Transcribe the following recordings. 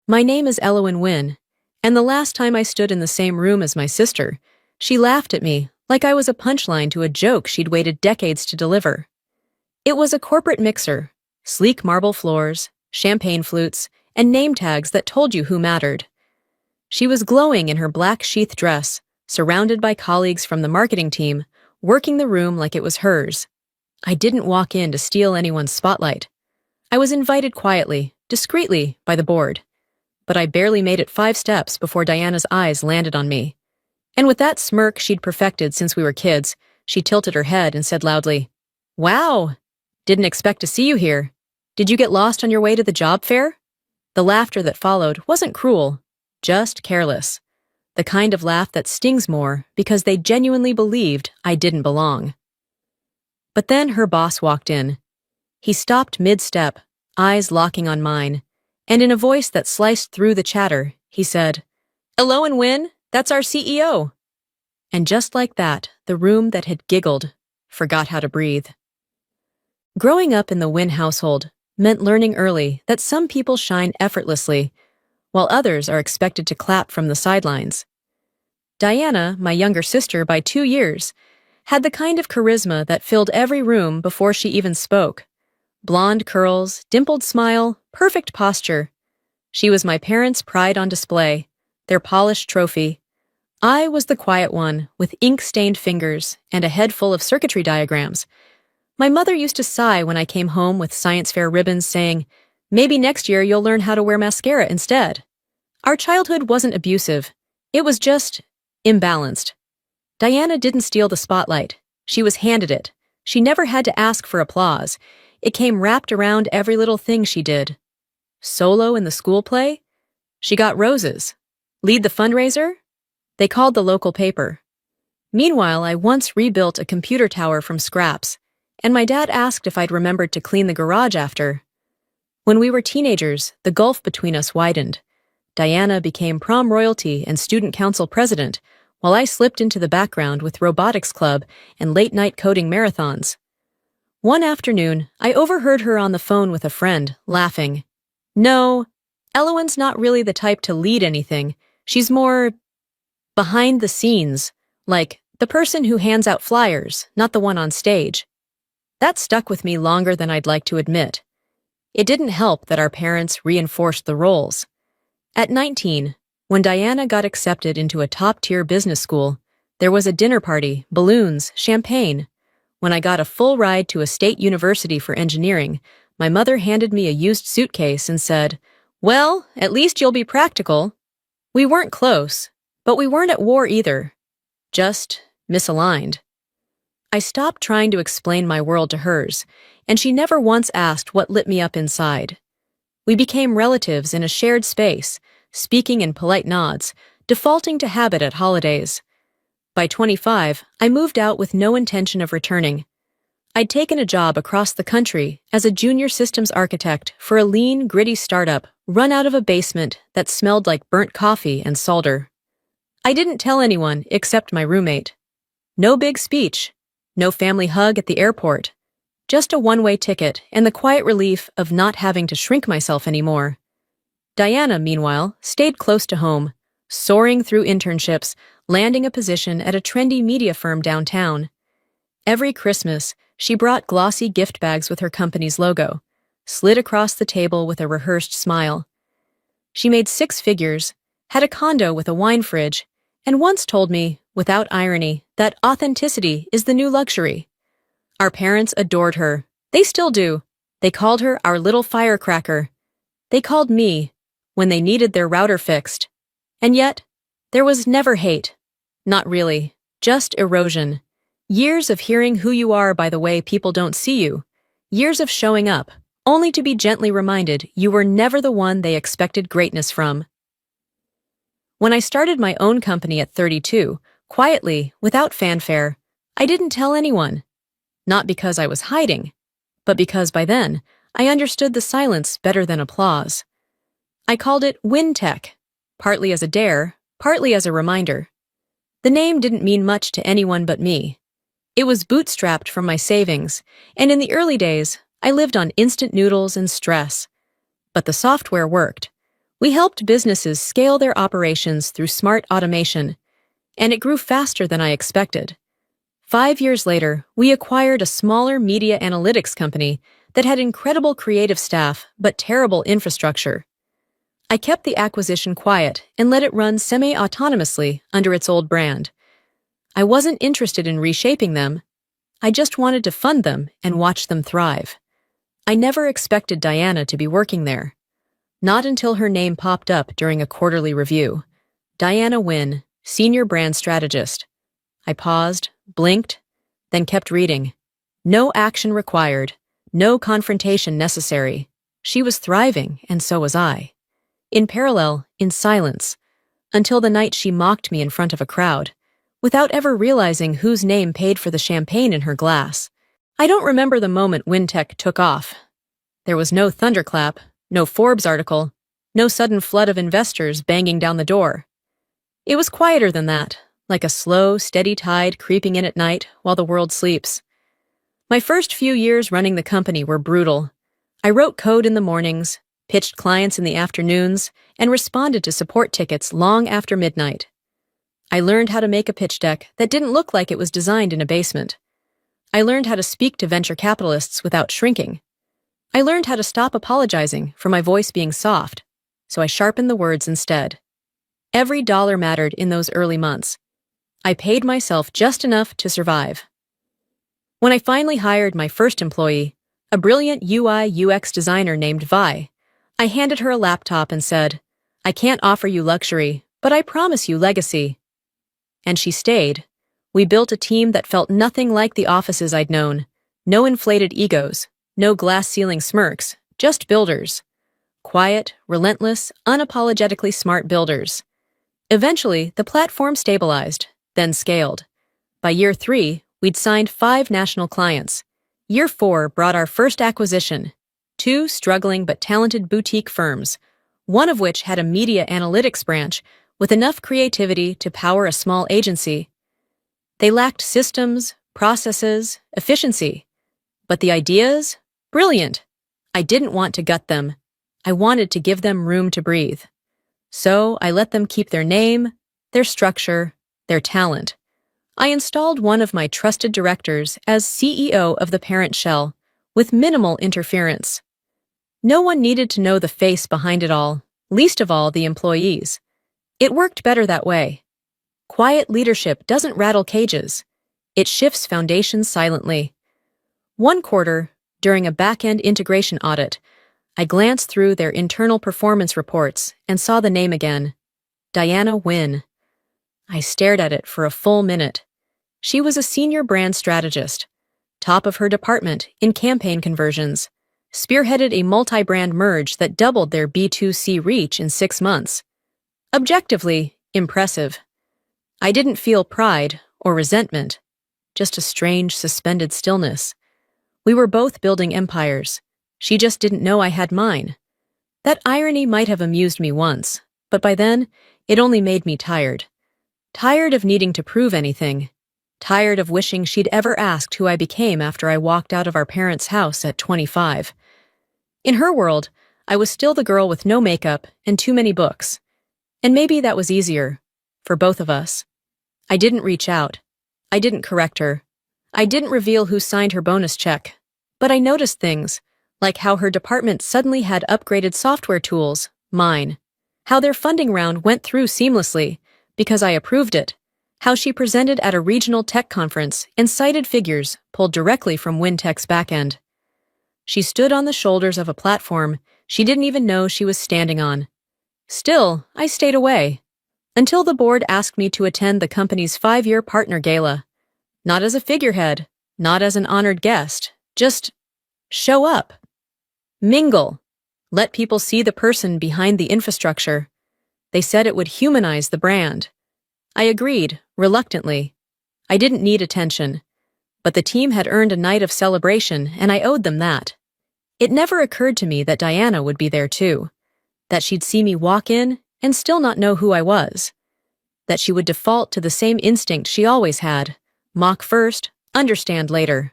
My name is Elowen Wynne, and the last time I stood in the same room as my sister, she laughed at me like I was a punchline to a joke she'd waited decades to deliver. It was a corporate mixer, sleek marble floors, champagne flutes, and name tags that told you who mattered. She was glowing in her black sheath dress, surrounded by colleagues from the marketing team, working the room like it was hers. I didn't walk in to steal anyone's spotlight. I was invited quietly, discreetly, by the board. But I barely made it 5 steps before Diana's eyes landed on me. And with that smirk she'd perfected since we were kids, she tilted her head and said loudly, "Wow! Didn't expect to see you here. Did you get lost on your way to the job fair?" The laughter that followed wasn't cruel, just careless. The kind of laugh that stings more because they genuinely believed I didn't belong. But then her boss walked in. He stopped mid-step, eyes locking on mine, and in a voice that sliced through the chatter, he said, "Hello and Wynne, that's our CEO." And just like that, the room that had giggled forgot how to breathe. Growing up in the Wynne household meant learning early that some people shine effortlessly, while others are expected to clap from the sidelines. Diana, my younger sister by 2 years, had the kind of charisma that filled every room before she even spoke. Blonde curls, dimpled smile, perfect posture. She was my parents' pride on display, their polished trophy. I was the quiet one, with ink-stained fingers and a head full of circuitry diagrams. My mother used to sigh when I came home with science fair ribbons saying, "Maybe next year you'll learn how to wear mascara instead." Our childhood wasn't abusive. It was just imbalanced. Diana didn't steal the spotlight. She was handed it. She never had to ask for applause. It came wrapped around every little thing she did. Solo in the school play? She got roses. Lead the fundraiser? They called the local paper. Meanwhile, I once rebuilt a computer tower from scraps, and my dad asked if I'd remembered to clean the garage after. When we were teenagers, the gulf between us widened. Diana became prom royalty and student council president, while I slipped into the background with robotics club and late-night coding marathons. One afternoon, I overheard her on the phone with a friend, laughing. "No, Elowen's not really the type to lead anything. She's more behind the scenes, like the person who hands out flyers, not the one on stage." That stuck with me longer than I'd like to admit. It didn't help that our parents reinforced the roles. At 19, when Diana got accepted into a top-tier business school, there was a dinner party, balloons, champagne. When I got a full ride to a state university for engineering, my mother handed me a used suitcase and said, "Well, at least you'll be practical." We weren't close, but we weren't at war either. Just misaligned. I stopped trying to explain my world to hers, and she never once asked what lit me up inside. We became relatives in a shared space, speaking in polite nods, defaulting to habit at holidays. By 25, I moved out with no intention of returning. I'd taken a job across the country as a junior systems architect for a lean, gritty startup run out of a basement that smelled like burnt coffee and solder. I didn't tell anyone except my roommate. No big speech, no family hug at the airport, just a one-way ticket and the quiet relief of not having to shrink myself anymore. Diana, meanwhile, stayed close to home, soaring through internships, landing a position at a trendy media firm downtown. Every Christmas, she brought glossy gift bags with her company's logo, slid across the table with a rehearsed smile. She made 6 figures, had a condo with a wine fridge, and once told me, without irony, that authenticity is the new luxury. Our parents adored her. They still do. They called her our little firecracker. They called me when they needed their router fixed. And yet, there was never hate. Not really, just erosion. Years of hearing who you are by the way people don't see you. Years of showing up, only to be gently reminded you were never the one they expected greatness from. When I started my own company at 32, quietly, without fanfare, I didn't tell anyone. Not because I was hiding, but because by then, I understood the silence better than applause. I called it WinTech, partly as a dare, partly as a reminder. The name didn't mean much to anyone but me. It was bootstrapped from my savings, and in the early days, I lived on instant noodles and stress. But the software worked. We helped businesses scale their operations through smart automation, and it grew faster than I expected. 5 years later, we acquired a smaller media analytics company that had incredible creative staff but terrible infrastructure. I kept the acquisition quiet and let it run semi-autonomously under its old brand. I wasn't interested in reshaping them. I just wanted to fund them and watch them thrive. I never expected Diana to be working there. Not until her name popped up during a quarterly review. Diana Wynn, Senior Brand Strategist. I paused, blinked, then kept reading. No action required, no confrontation necessary. She was thriving, and so was I. In parallel, in silence, until the night she mocked me in front of a crowd, without ever realizing whose name paid for the champagne in her glass. I don't remember the moment WinTech took off. There was no thunderclap, no Forbes article, no sudden flood of investors banging down the door. It was quieter than that, like a slow, steady tide creeping in at night while the world sleeps. My first few years running the company were brutal. I wrote code in the mornings, pitched clients in the afternoons, and responded to support tickets long after midnight. I learned how to make a pitch deck that didn't look like it was designed in a basement. I learned how to speak to venture capitalists without shrinking. I learned how to stop apologizing for my voice being soft, so I sharpened the words instead. Every dollar mattered in those early months. I paid myself just enough to survive. When I finally hired my first employee, a brilliant UI/UX designer named Vi, I handed her a laptop and said, "I can't offer you luxury, but I promise you legacy." And she stayed. We built a team that felt nothing like the offices I'd known. No inflated egos, no glass-ceiling smirks, just builders. Quiet, relentless, unapologetically smart builders. Eventually, the platform stabilized, then scaled. By year 3, we'd signed 5 national clients. Year 4 brought our first acquisition, 2 struggling but talented boutique firms, one of which had a media analytics branch with enough creativity to power a small agency. They lacked systems, processes, efficiency. But the ideas? Brilliant. I didn't want to gut them. I wanted to give them room to breathe. So I let them keep their name, their structure, their talent. I installed one of my trusted directors as CEO of the parent shell, with minimal interference. No one needed to know the face behind it all, least of all the employees. It worked better that way. Quiet leadership doesn't rattle cages. It shifts foundations silently. One quarter, during a back-end integration audit, I glanced through their internal performance reports and saw the name again. Diana Wynn. I stared at it for a full minute. She was a senior brand strategist, top of her department in campaign conversions, spearheaded a multi-brand merge that doubled their B2C reach in 6 months. Objectively, impressive. I didn't feel pride or resentment, just a strange, suspended stillness. We were both building empires. She just didn't know I had mine. That irony might have amused me once, but by then, it only made me tired. Tired of needing to prove anything. Tired of wishing she'd ever asked who I became after I walked out of our parents' house at 25. In her world, I was still the girl with no makeup and too many books. And maybe that was easier, for both of us. I didn't reach out. I didn't correct her. I didn't reveal who signed her bonus check. But I noticed things, like how her department suddenly had upgraded software tools, mine. How their funding round went through seamlessly, because I approved it. How she presented at a regional tech conference and cited figures pulled directly from WinTech's backend. She stood on the shoulders of a platform she didn't even know she was standing on. Still, I stayed away. Until the board asked me to attend the company's 5-year partner gala. Not as a figurehead, not as an honored guest, just show up. Mingle. Let people see the person behind the infrastructure. They said it would humanize the brand. I agreed, reluctantly. I didn't need attention. But the team had earned a night of celebration, and I owed them that. It never occurred to me that Diana would be there too. That she'd see me walk in and still not know who I was. That she would default to the same instinct she always had. Mock first, understand later.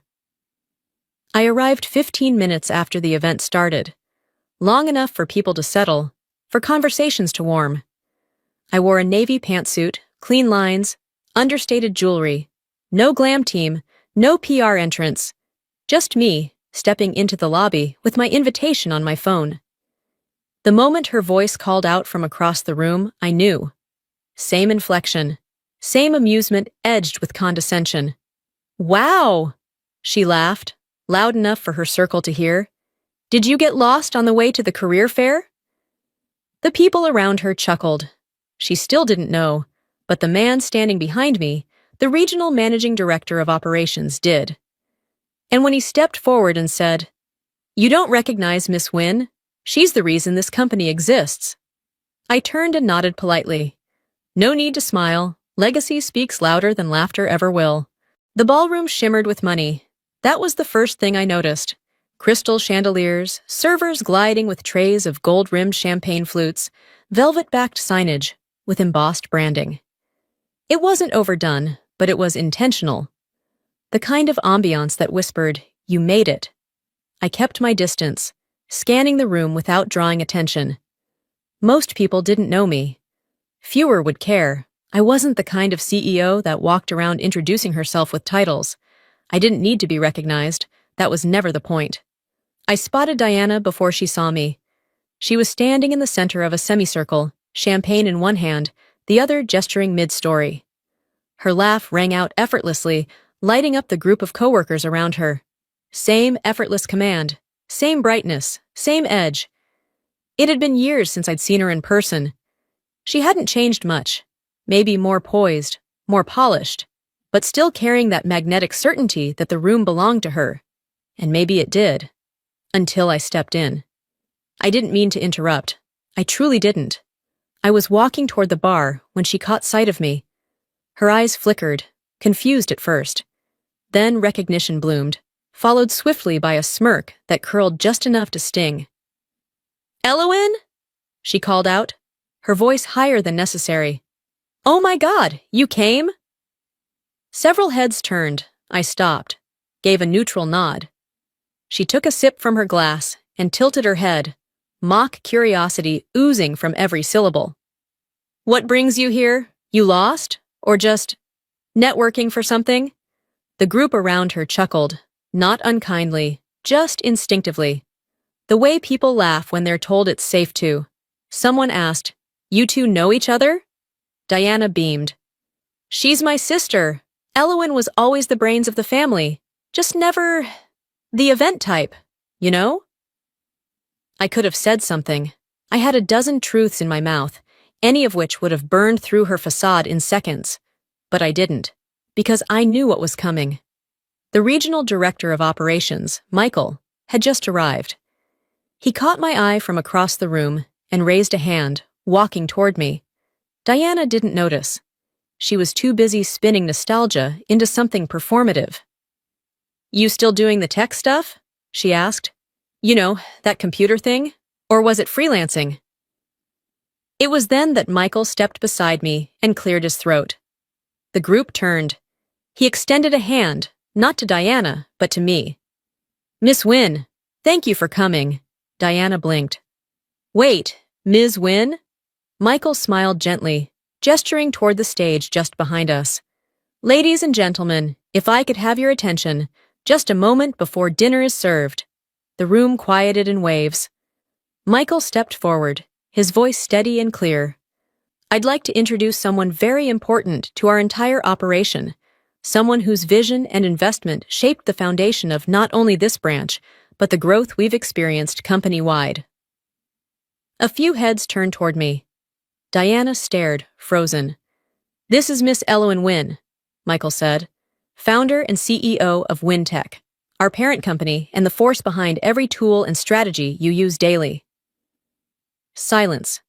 I arrived 15 minutes after the event started. Long enough for people to settle, for conversations to warm. I wore a navy pantsuit, clean lines, understated jewelry. No glam team, no PR entrance. Just me, stepping into the lobby with my invitation on my phone. The moment her voice called out from across the room, I knew. Same inflection, same amusement edged with condescension. "Wow!" she laughed, loud enough for her circle to hear. "Did you get lost on the way to the career fair?" The people around her chuckled. She still didn't know, but the man standing behind me, the regional managing director of operations, did. And when he stepped forward and said, "You don't recognize Miss Wynn? She's the reason this company exists." I turned and nodded politely. No need to smile. Legacy speaks louder than laughter ever will. The ballroom shimmered with money. That was the first thing I noticed. Crystal chandeliers, servers gliding with trays of gold-rimmed champagne flutes, velvet-backed signage with embossed branding. It wasn't overdone, but it was intentional. The kind of ambiance that whispered, "You made it." I kept my distance, scanning the room without drawing attention. Most people didn't know me. Fewer would care. I wasn't the kind of CEO that walked around introducing herself with titles. I didn't need to be recognized. That was never the point. I spotted Diana before she saw me. She was standing in the center of a semicircle, champagne in one hand, the other gesturing mid-story. Her laugh rang out effortlessly, lighting up the group of coworkers around her. Same effortless command, same brightness, same edge. It had been years since I'd seen her in person. She hadn't changed much, maybe more poised, more polished, but still carrying that magnetic certainty that the room belonged to her. And maybe it did. Until I stepped in. I didn't mean to interrupt. I truly didn't. I was walking toward the bar when she caught sight of me. Her eyes flickered, confused at first. Then recognition bloomed, followed swiftly by a smirk that curled just enough to sting. "Elowen?" she called out, her voice higher than necessary. "Oh my God, you came?" Several heads turned. I stopped, gave a neutral nod. She took a sip from her glass and tilted her head, mock curiosity oozing from every syllable. "What brings you here? You lost? Or just networking for something?" The group around her chuckled, not unkindly, just instinctively. The way people laugh when they're told it's safe to. Someone asked, "You two know each other?" Diana beamed. "She's my sister. Elowen was always the brains of the family. Just never the event type, you know?" I could have said something. I had a dozen truths in my mouth, any of which would have burned through her facade in seconds. But I didn't, because I knew what was coming. The regional director of operations, Michael, had just arrived. He caught my eye from across the room and raised a hand, walking toward me. Diana didn't notice. She was too busy spinning nostalgia into something performative. "You still doing the tech stuff?" she asked. "You know, that computer thing? Or was it freelancing?" It was then that Michael stepped beside me and cleared his throat. The group turned. He extended a hand, not to Diana, but to me. "Miss Wynn, thank you for coming." Diana blinked. "Wait, Ms. Wynn?" Michael smiled gently, gesturing toward the stage just behind us. "Ladies and gentlemen, if I could have your attention, just a moment before dinner is served." The room quieted in waves. Michael stepped forward, his voice steady and clear. "I'd like to introduce someone very important to our entire operation, someone whose vision and investment shaped the foundation of not only this branch, but the growth we've experienced company-wide." A few heads turned toward me. Diana stared, frozen. "This is Miss Elowen Wynn," Michael said, "founder and CEO of WynTech, our parent company and the force behind every tool and strategy you use daily." Silence.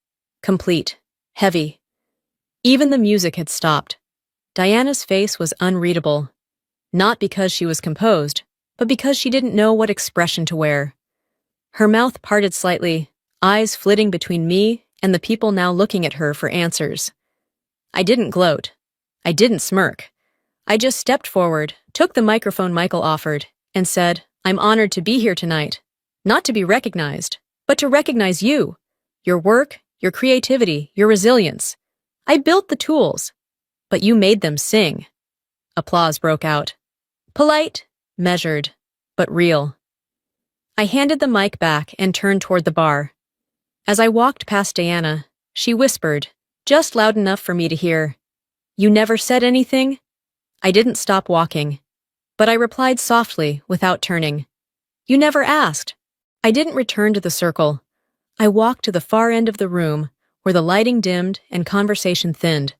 Complete. Heavy. Even the music had stopped. Diana's face was unreadable. Not because she was composed, but because she didn't know what expression to wear. Her mouth parted slightly, eyes flitting between me and the people now looking at her for answers. I didn't gloat. I didn't smirk. I just stepped forward, took the microphone Michael offered, and said, "I'm honored to be here tonight. Not to be recognized, but to recognize you. Your work, your creativity, your resilience. I built the tools, but you made them sing. Applause broke out. Polite, measured, but real. I handed the mic back and turned toward the bar. As I walked past Diana, she whispered, just loud enough for me to hear, "You never said anything?" I didn't stop walking, but I replied softly without turning. "You never asked." I didn't return to the circle. I walked to the far end of the room where the lighting dimmed and conversation thinned.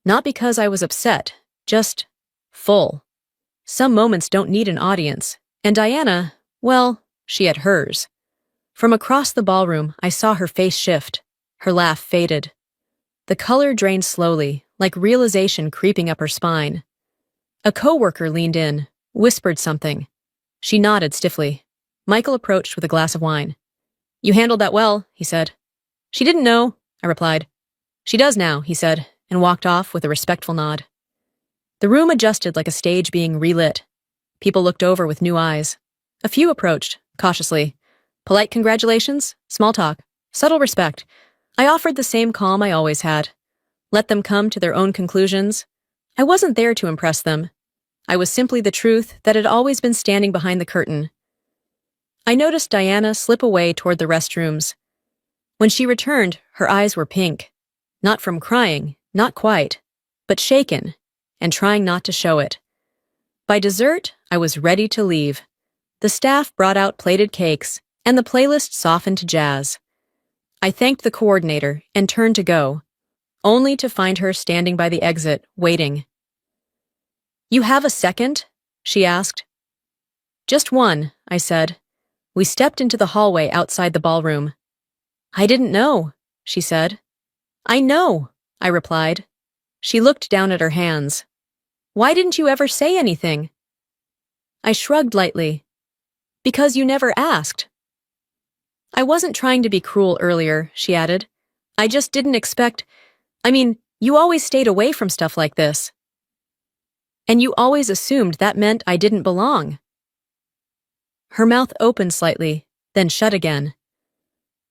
Not because I was upset, just full. Some moments don't need an audience, and Diana, well, she had hers. From across the ballroom, I saw her face shift. Her laugh faded. The color drained slowly, like realization creeping up her spine. A coworker leaned in, whispered something. She nodded stiffly. Michael approached with a glass of wine. "You handled that well," he said. "She didn't know," I replied. "She does now," he said, and walked off with a respectful nod. The room adjusted like a stage being relit. People looked over with new eyes. A few approached, cautiously. Polite congratulations, small talk, subtle respect. I offered the same calm I always had. Let them come to their own conclusions. I wasn't there to impress them. I was simply the truth that had always been standing behind the curtain. I noticed Diana slip away toward the restrooms. When she returned, her eyes were pink. Not from crying, not quite, but shaken, and trying not to show it. By dessert, I was ready to leave. The staff brought out plated cakes, and the playlist softened to jazz. I thanked the coordinator and turned to go, only to find her standing by the exit, waiting. "You have a second?" she asked. "Just one," I said. We stepped into the hallway outside the ballroom. "I didn't know," she said. "I know," I replied. She looked down at her hands. "Why didn't you ever say anything?" I shrugged lightly. "Because you never asked." "I wasn't trying to be cruel earlier," she added. "I just didn't expect— you always stayed away from stuff like this. And you always assumed that meant I didn't belong." Her mouth opened slightly, then shut again.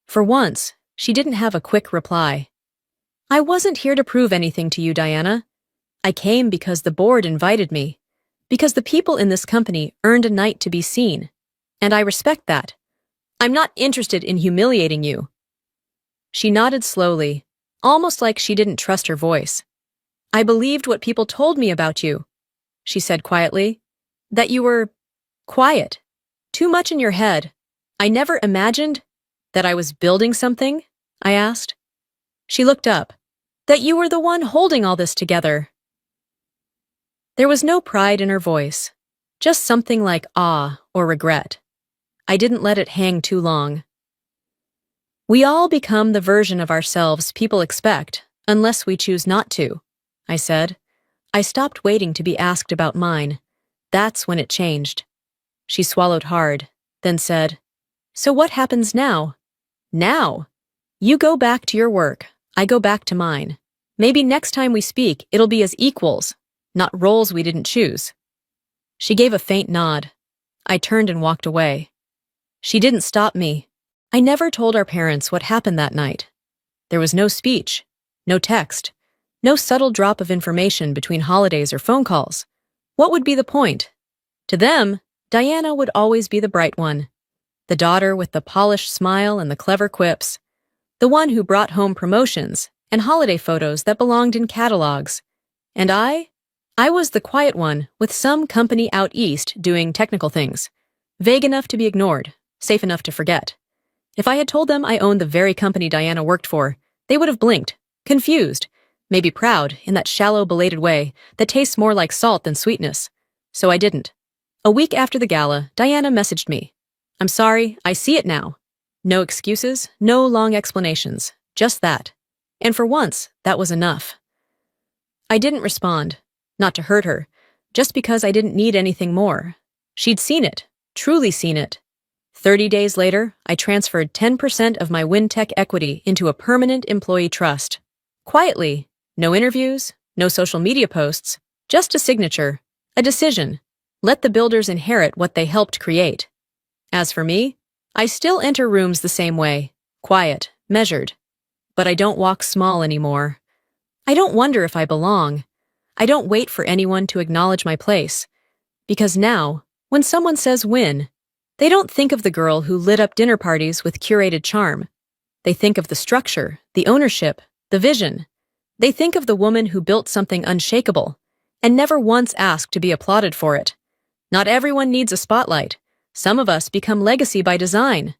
For once, she didn't have a quick reply. "I wasn't here to prove anything to you, Diana. I came because the board invited me, because the people in this company earned a night to be seen, and I respect that. I'm not interested in humiliating you." She nodded slowly, almost like she didn't trust her voice. "I believed what people told me about you," she said quietly. "That you were quiet, too much in your head. I never imagined that I was building something," I asked. She looked up. "That you were the one holding all this together." There was no pride in her voice, just something like awe or regret. I didn't let it hang too long. "We all become the version of ourselves people expect, unless we choose not to," I said. I stopped waiting to be asked about mine. That's when it changed. She swallowed hard, then said, "So what happens now?" "Now? You go back to your work, I go back to mine. Maybe next time we speak, it'll be as equals, not roles we didn't choose." She gave a faint nod. I turned and walked away. She didn't stop me. I never told our parents what happened that night. There was no speech, no text, no subtle drop of information between holidays or phone calls. What would be the point? To them, Diana would always be the bright one, the daughter with the polished smile and the clever quips, the one who brought home promotions and holiday photos that belonged in catalogs. And I was the quiet one with some company out east doing technical things, vague enough to be ignored, safe enough to forget. If I had told them I owned the very company Diana worked for, they would have blinked, confused, maybe proud in that shallow, belated way that tastes more like salt than sweetness. So I didn't. A week after the gala, Diana messaged me. "I'm sorry, I see it now." No excuses, no long explanations, just that. And for once, that was enough. I didn't respond, not to hurt her, just because I didn't need anything more. She'd seen it, truly seen it. 30 days later, I transferred 10% of my WinTech equity into a permanent employee trust. Quietly, no interviews, no social media posts, just a signature, a decision. Let the builders inherit what they helped create. As for me, I still enter rooms the same way, quiet, measured. but I don't walk small anymore. I don't wonder if I belong. I don't wait for anyone to acknowledge my place. Because now, when someone says win, they don't think of the girl who lit up dinner parties with curated charm. They think of the structure, the ownership, the vision. They think of the woman who built something unshakable and never once asked to be applauded for it. Not everyone needs a spotlight. Some of us become legacy by design.